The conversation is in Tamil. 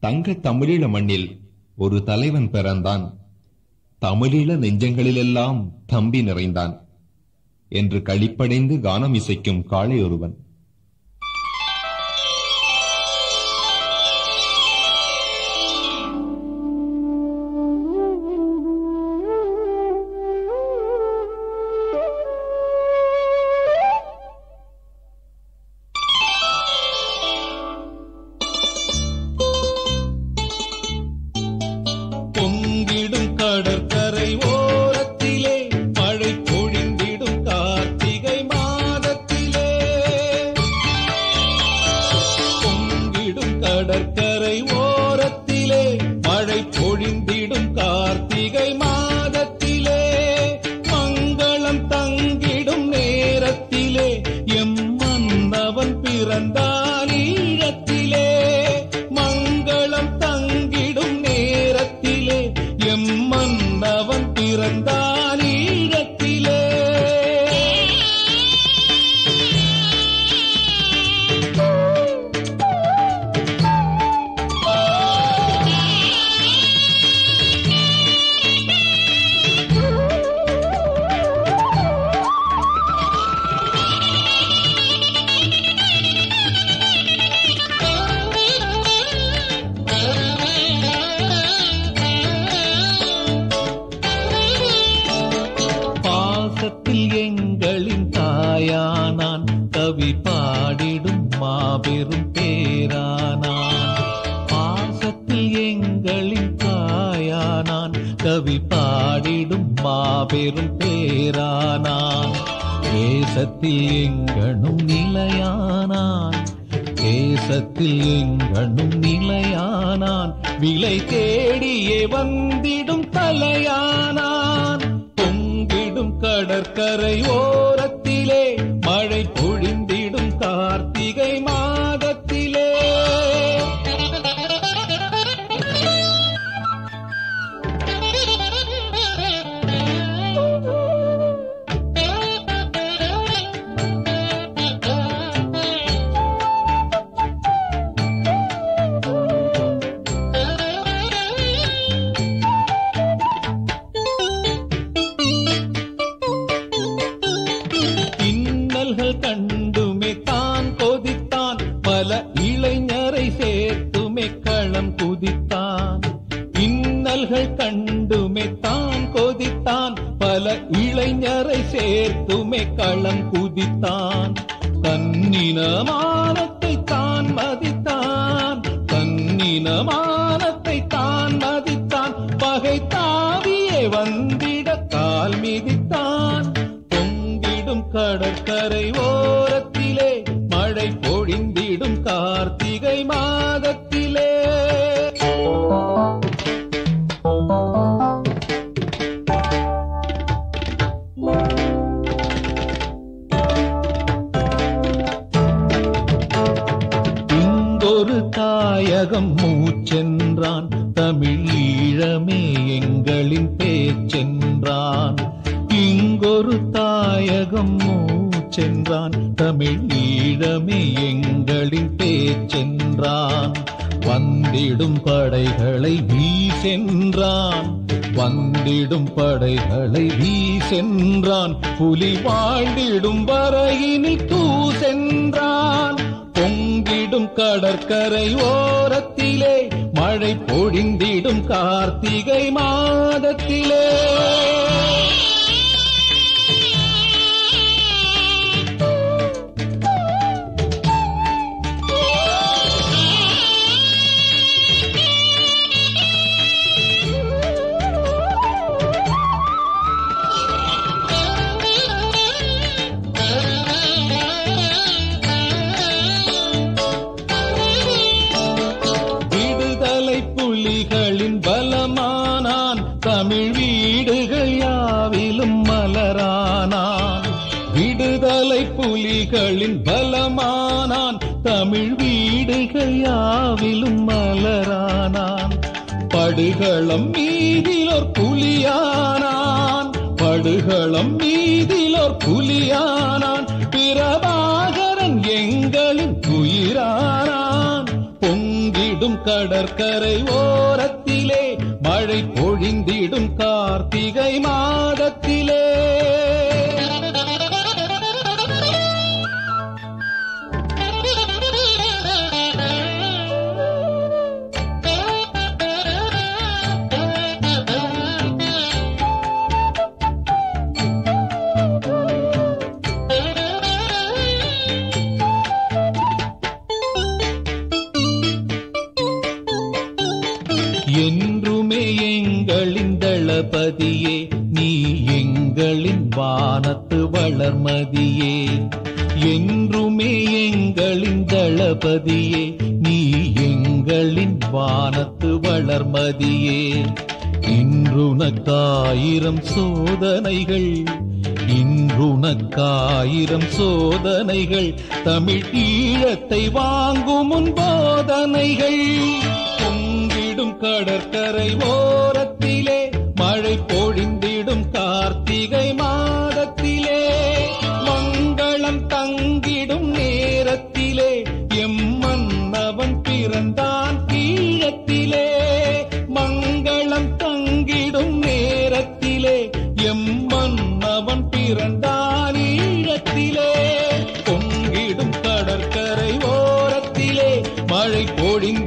தங்க தமிழீழ மண்ணில் ஒரு தலைவன் பிறந்தான். தமிழீழ நெஞ்சங்களிலெல்லாம் தம்பி நிறைந்தான் என்று களிப்படைந்து கானம் இசைக்கும் காளை ஒருவன். கடற்கரை ஓரத்திலே மழை பொழிந்திடும் கார்த்திகை மாதத்திலே, பொங்கிடும் கடற்கரை ஓரத்திலே மழை பொழிந்திடும் கார்த்திகை மாதத்திலே, மங்களம் தங்கிடும் நேரத்திலே எம் மன்னவன் பிறந்தான் ஈழத்திலே, மங்களம் தங்கிடும் நேரத்திலே எம் மன்னவன் பிறந்தான் ஈழத்திலே. எங்களின் தாயானான் கவி பாடிடும் மாபெரும் பேரானான், பாசத்தில் எங்களின் தாயானான் கவி பாடிடும் மாபெரும் பேரானான், தேசத்தில் எங்கனும் நிலையானான், தேசத்தில் எங்கனும் நிலையானான், விலை தேடியே வந்திடும் தலையானான், பொங்கிடும் கடற்கரை ஓரத்திலே மழை பொழிந்திடும் கார்த்திகை மாதத்திலே. கண்டுமே தான் கொதித்தான், பல இளைஞரை சேர்த்துமே களம் குதித்தான், இன்னல்கள் கண்டுமே தான் கொதித்தான், பல இளைஞரை சேர்த்துமே களம் குதித்தான், தன்னினமானத்தை தான் மதித்தான், தன்னினமானத்தை தான் மதித்தான், பகை தாவியே வந்திட கால் மிதித்தான், கடற்கரை ஓரத்திலே மழை பொழிந்திடும் கார்த்திகை மாதத்திலே. இங்கொரு தாயகம் மூச்சென்றான், தமிழீழமே எங்களின் பேச்சென்றான், இங்கொரு தாயகம் மூச்சென்றான், தமிழீழமே எங்களின் பேச்சென்றான், வந்திடும் படைகளை வீசென்றான், வந்திடும் படைகளை வீசென்றான், புலி வாழ்ந்திடும் வரையினில் தூசென்றான், பொங்கிடும் கடற்கரை ஓரத்திலே மழை பொழிந்திடும் கார்த்திகை மாதத்திலே. புலிகளின் பலமானான், தமிழ் வீடுகள் யாவிலும் மலரானான், விடுதலை புலிகளின் பலமானான், தமிழ் வீடுகள் யாவிலும் மலரானான், படுகளம் மீதிலோர் புலியானான், படுகளம் மீதிலோர் புலியானான், பிரபாகரன் எங்களின் உயிரானான், பொங்கிடும் கடற்கரை ஓரத்திலே மழை பொழிந்திடும் கார்த்திகை மாதத்திலே. என்றுமே எங்களின் தளபதியே, நீ எங்களின் வானத்து வளர்மதியே. என்றுமே எங்களின் தளபதியே, நீ எங்களின் வானத்து வளர்மதியே. இன்றுனக்காயிரம் சோதனைகள், இன்றுனக்காயிரம் சோதனைகள், தமிழ் ஈழத்தை வாங்கும் முன் போதனைகள். பொங்கிடும் கடற்கரை ஓரத்திலே மழை பொழிந்திடும் கார்த்திகை மாதத்திலே. மங்களம் தங்கிடும் நேரத்திலே எம் மன்னவன் பிறந்தான் ஈழத்திலே. மங்களம் தங்கிடும் நேரத்திலே எம் மன்னவன் பிறந்தான் ஈழத்திலே. பொங்கிடும் கடற்கரை ஓரத்திலே மழை பொழிந்து